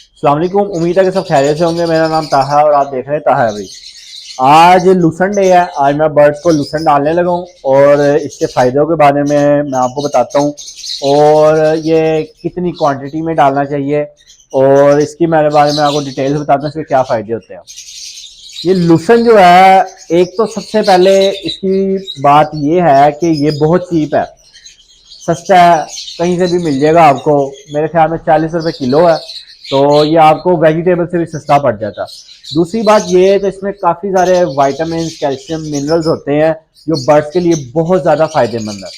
अस्सलाम वालेकुम, उम्मीद है कि सब खैरियत से होंगे। मेरा नाम ताहा है और आप देख रहे हैं ताहा अभी। आज लूसन डे है। आज मैं बर्ड्स को लूसन डालने लगा हूँ और इसके फ़ायदों के बारे में मैं आपको बताता हूँ और ये कितनी क्वांटिटी में डालना चाहिए और इसकी मेरे बारे में आपको डिटेल्स बताता हूँ इसके क्या फ़ायदे होते हैं। ये लूसन जो है, एक तो सबसे पहले इसकी बात ये है कि ये बहुत चीप है, सस्ता है, कहीं से भी मिल जाएगा आपको। मेरे ख्याल में 40 रुपये किलो है, तो ये आपको वेजिटेबल से भी सस्ता पड़ जाता। दूसरी बात ये है तो इसमें काफ़ी सारे वाइटामिन, कैल्शियम, मिनरल्स होते हैं जो बर्ड्स के लिए बहुत ज़्यादा फायदेमंद है।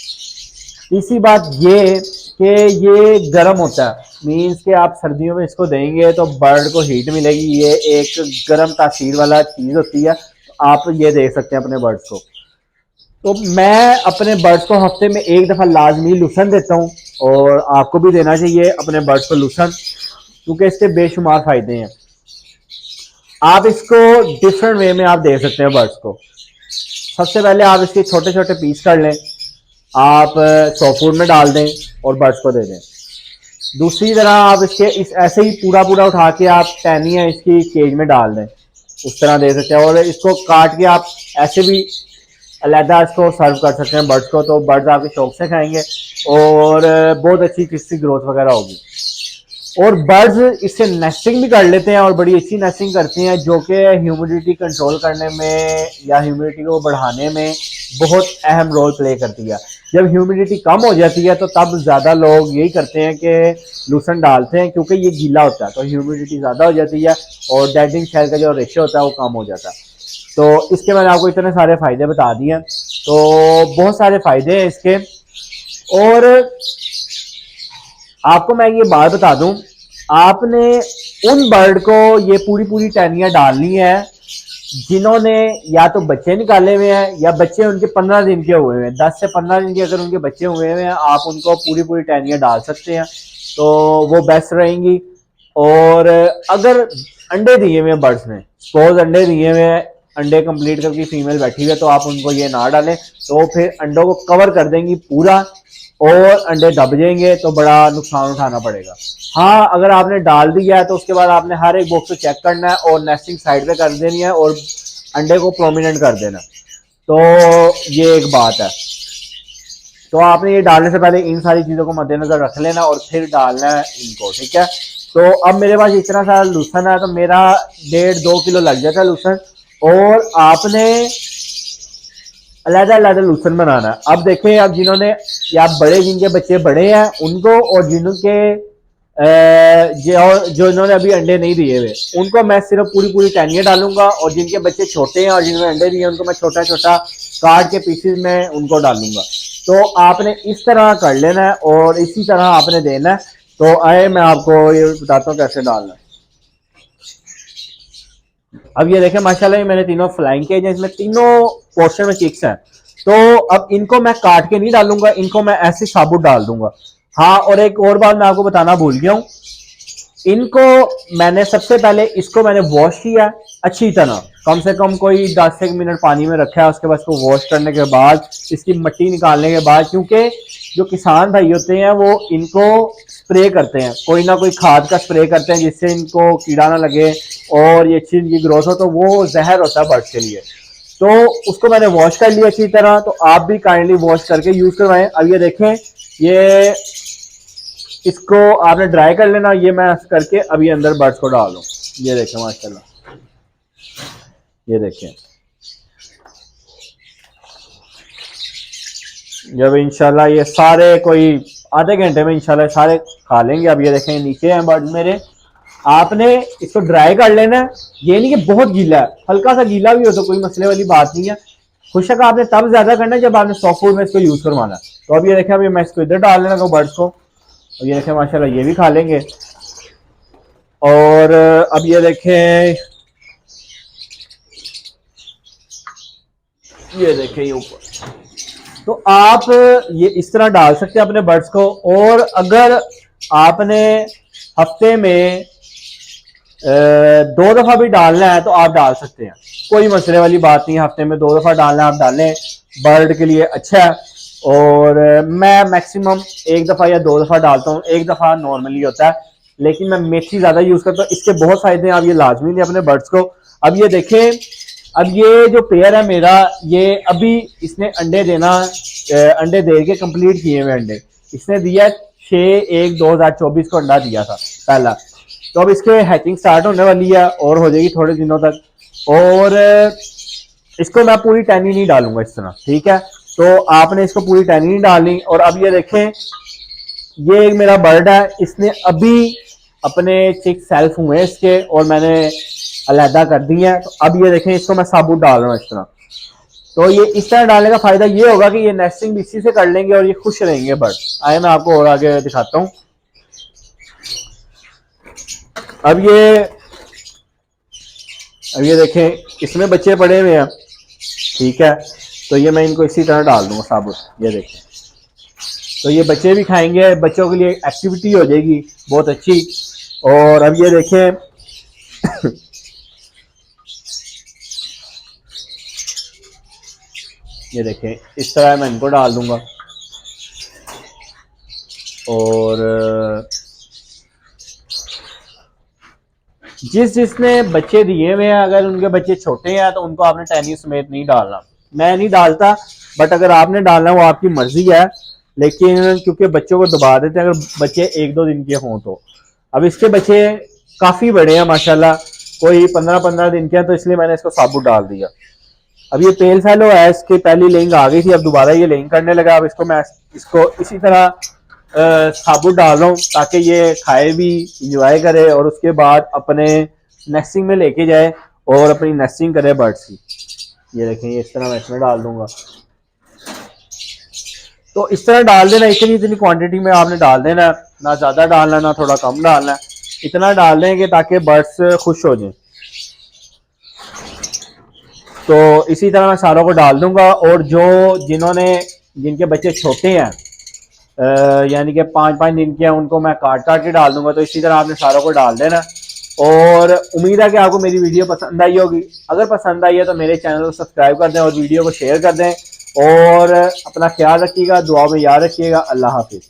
तीसरी बात ये कि ये गर्म होता है, मीन्स कि आप सर्दियों में इसको देंगे तो बर्ड को हीट मिलेगी। ये एक गर्म तासीर वाला चीज़ होती है, तो आप ये दे सकते हैं अपने बर्ड्स को। तो मैं अपने बर्ड्स को हफ्ते में एक दफ़ा लाजमी लूसन देता हूँ और आपको भी देना चाहिए अपने बर्ड्स को लूसन, क्योंकि इसके बेशुमार फ़ायदे हैं। आप इसको डिफरेंट वे में आप दे सकते हैं बर्ड्स को। सबसे पहले आप इसके छोटे छोटे पीस कर लें, आप सॉफ्ट फूड में डाल दें और बर्ड्स को दे दें। दूसरी तरह आप इसके ऐसे ही पूरा पूरा उठा के आप टहनियाँ इसकी केज में डाल दें, उस तरह दे सकते हैं। और इसको काट के आप ऐसे भी अलहदा इसको सर्व कर सकते हैं बर्ड्स को, तो बर्ड्स आपके शौक से खाएंगे और बहुत अच्छी किसी ग्रोथ वगैरह होगी। और बर्ड्स इससे नेस्टिंग भी कर लेते हैं और बड़ी अच्छी नेस्टिंग करती हैं, जो कि ह्यूमिडिटी कंट्रोल करने में या ह्यूमिडिटी को बढ़ाने में बहुत अहम रोल प्ले करती है। जब ह्यूमिडिटी कम हो जाती है तो तब ज़्यादा लोग यही करते हैं कि लूसन डालते हैं, क्योंकि ये गीला होता है तो ह्यूमिडिटी ज़्यादा हो जाती है और डेडिंग शेल का जो रेशो होता है वो कम हो जाता है। तो इसके मैंने आपको इतने सारे फ़ायदे बता दिए, तो बहुत सारे फ़ायदे हैं इसके। और आपको मैं ये बात बता दूं, आपने उन बर्ड को ये पूरी पूरी टहनियाँ डालनी है जिन्होंने या तो बच्चे निकाले हुए हैं या बच्चे उनके 15 दिन के हुए हैं। 10 से 15 दिन के अगर उनके बच्चे हुए हैं, आप उनको पूरी पूरी टहनियाँ डाल सकते हैं, तो वो बेस्ट रहेंगी। और अगर अंडे दिए हुए हैं बर्ड्स ने, सपोज अंडे दिए हुए हैं, अंडे कंप्लीट करके फीमेल बैठी हुई है, तो आप उनको ये ना डालें, तो फिर अंडों को कवर कर देंगी पूरा और अंडे दब जाएंगे, तो बड़ा नुकसान उठाना पड़ेगा। हाँ, अगर आपने डाल दिया है तो उसके बाद आपने हर एक बॉक्स को चेक करना है और नेस्टिंग साइड पे कर देनी है और अंडे को प्रोमिनेंट कर देना। तो ये एक बात है। तो आपने ये डालने से पहले इन सारी चीज़ों को मद्देनजर रख लेना और फिर डालना है इनको, ठीक है। तो अब मेरे पास इतना सारा लूसन है, तो मेरा 1.5-2 किलो लग जाता है लूसन, और आपने अलग अलग लूसन बनाना है। अब देखें, अब जिन्होंने या बड़े, जिनके बच्चे बड़े हैं उनको, और जिनके जो इन्होंने अभी अंडे नहीं दिए हुए उनको मैं सिर्फ पूरी पूरी टहनियाँ डालूंगा, और जिनके बच्चे छोटे हैं और जिन्होंने अंडे दिए उनको मैं छोटा छोटा काट के पीसेस में उनको डालूंगा। तो आपने इस तरह कर लेना है और इसी तरह आपने देना है। तो आए मैं आपको ये बताता हूँ कैसे डालना है। अब ये देखें, माशाल्लाह ये मैंने तीनों फ्लाइंग केज हैं, इसमें तीनों पोर्शन में चिक्स हैं। तो अब इनको मैं काट के नहीं डालूंगा, इनको मैं ऐसे साबुत डाल दूंगा। हाँ, और एक और बात मैं आपको बताना भूल गया हूँ, इनको मैंने सबसे पहले इसको मैंने वॉश किया अच्छी तरह, कम से कम कोई 10 मिनट पानी में रखा है। उसके बाद इसको वॉश करने के बाद, इसकी मिट्टी निकालने के बाद, क्योंकि जो किसान भाई होते हैं वो इनको स्प्रे करते हैं, कोई ना कोई खाद का स्प्रे करते हैं जिससे इनको कीड़ा ना लगे और ये अच्छी इनकी ग्रोथ हो, तो वो जहर होता है बर्ड्स के लिए। तो उसको मैंने वॉश कर लिया अच्छी तरह, तो आप भी काइंडली वॉश करके यूज करवाएं। अब ये देखें, ये इसको आपने ड्राई कर लेना। ये मैं करके अभी अंदर बर्ड्स को डाल दूं। ये देखें माशाल्लाह, ये देखें, जब इंशाल्लाह ये सारे कोई आधे घंटे में इंशाल्लाह सारे खा लेंगे। अब ये देखें, नीचे हैं बर्ड्स मेरे। आपने इसको ड्राई कर लेना है, ये नहीं कि बहुत गीला है, हल्का सा गीला भी हो तो कोई मसले वाली बात नहीं है। खुशक आपने तब ज्यादा करना है जब आपने सॉफ्ट फूड में इसको यूज करवाना है। तो अब ये देखें, अभी मैं इसको इधर डालने लगा बर्ड्स को, और ये देखें माशाल्लाह ये भी खा लेंगे। और अब ये देखें, ये देखें ये ऊपर। तो आप ये इस तरह डाल सकते हैं अपने बर्ड्स को। और अगर आपने हफ्ते में 2 दफा भी डालना है तो आप डाल सकते हैं, कोई मसले वाली बात नहीं है। हफ्ते में 2 दफा डालना है आप डालें, बर्ड के लिए अच्छा है। और मैं मैक्सिमम 1 दफा या 2 दफा डालता हूँ, 1 दफा नॉर्मली होता है, लेकिन मैं मेथी ज़्यादा यूज़ करता हूँ। इसके बहुत फ़ायदे हैं, आप ये लाजमी दें अपने बर्ड्स को। अब ये देखें, अब ये जो पेयर है मेरा, ये अभी इसने अंडे देना, अंडे दे के कंप्लीट किए हुए अंडे इसने दिया 6/1/2024 को अंडा दिया था पहला। तो अब इसके हैचिंग स्टार्ट होने वाली है और हो जाएगी थोड़े दिनों तक। और इसको मैं पूरी टैनी नहीं डालूंगा इस तरह, ठीक है। तो आपने इसको पूरी टैनी नहीं डालनी। और अब ये देखें, ये एक मेरा बर्ड है, इसने अभी अपने चिक सेल्फ हुए इसके और मैंने अलहदा कर दी है। तो अब ये देखें, इसको मैं साबुत डाल रहा हूँ इस तरह। तो ये इस तरह डालने का फायदा ये होगा कि ये नेस्टिंग भी इसी से कर लेंगे और ये खुश रहेंगे बर्ड। आए मैं आपको और आगे दिखाता हूँ। अब ये देखें, इसमें बच्चे पड़े हुए हैं, ठीक है। तो ये मैं इनको इसी तरह डाल दूंगा साबुत, ये देखें। तो ये बच्चे भी खाएंगे, बच्चों के लिए एक्टिविटी हो जाएगी बहुत अच्छी। और अब ये देखें ये देखें, इस तरह मैं इनको डाल दूंगा। और जिसने बच्चे दिए हुए हैं, अगर उनके बच्चे छोटे हैं तो उनको आपने टैनी समेत नहीं डालना। मैं नहीं डालता, बट अगर आपने डालना वो आपकी मर्जी है। लेकिन क्योंकि बच्चों को दबा देते हैं अगर बच्चे 1-2 दिन के हों तो। अब इसके बच्चे काफ़ी बड़े हैं माशाल्लाह, कोई 15-15 दिन के हैं, तो इसलिए मैंने इसको साबुत डाल दिया। अब ये पेल फैलो है, इसकी पहली लेंग आ गई थी, अब दोबारा ये लेंग करने लगा। अब इसको मैं इसको इसी तरह साबुत डाल रहा हूँ ताकि ये खाए भी, इंजॉय करे और उसके बाद अपने नेस्टिंग में लेके जाए और अपनी नेस्टिंग करे बर्ड्स की। ये देखें, ये इस तरह मैं इसमें डाल दूंगा। तो इस तरह डाल देना, इतनी क्वांटिटी में आपने डाल देना, ना ज़्यादा डालना ना थोड़ा कम डालना, इतना डाल देंगे ताकि बर्ड्स खुश हो जाएं। तो इसी तरह मैं सारों को डाल दूंगा। और जिनके बच्चे छोटे हैं, यानी कि 5-5 दिन के हैं, उनको मैं काट के डाल दूंगा। तो इसी तरह आपने सारों को डाल देना। और उम्मीद है कि आपको मेरी वीडियो पसंद आई होगी। अगर पसंद आई है तो मेरे चैनल को सब्सक्राइब कर दें और वीडियो को शेयर कर दें। और अपना ख्याल रखिएगा, दुआ में याद रखिएगा। अल्लाह हाफिज़।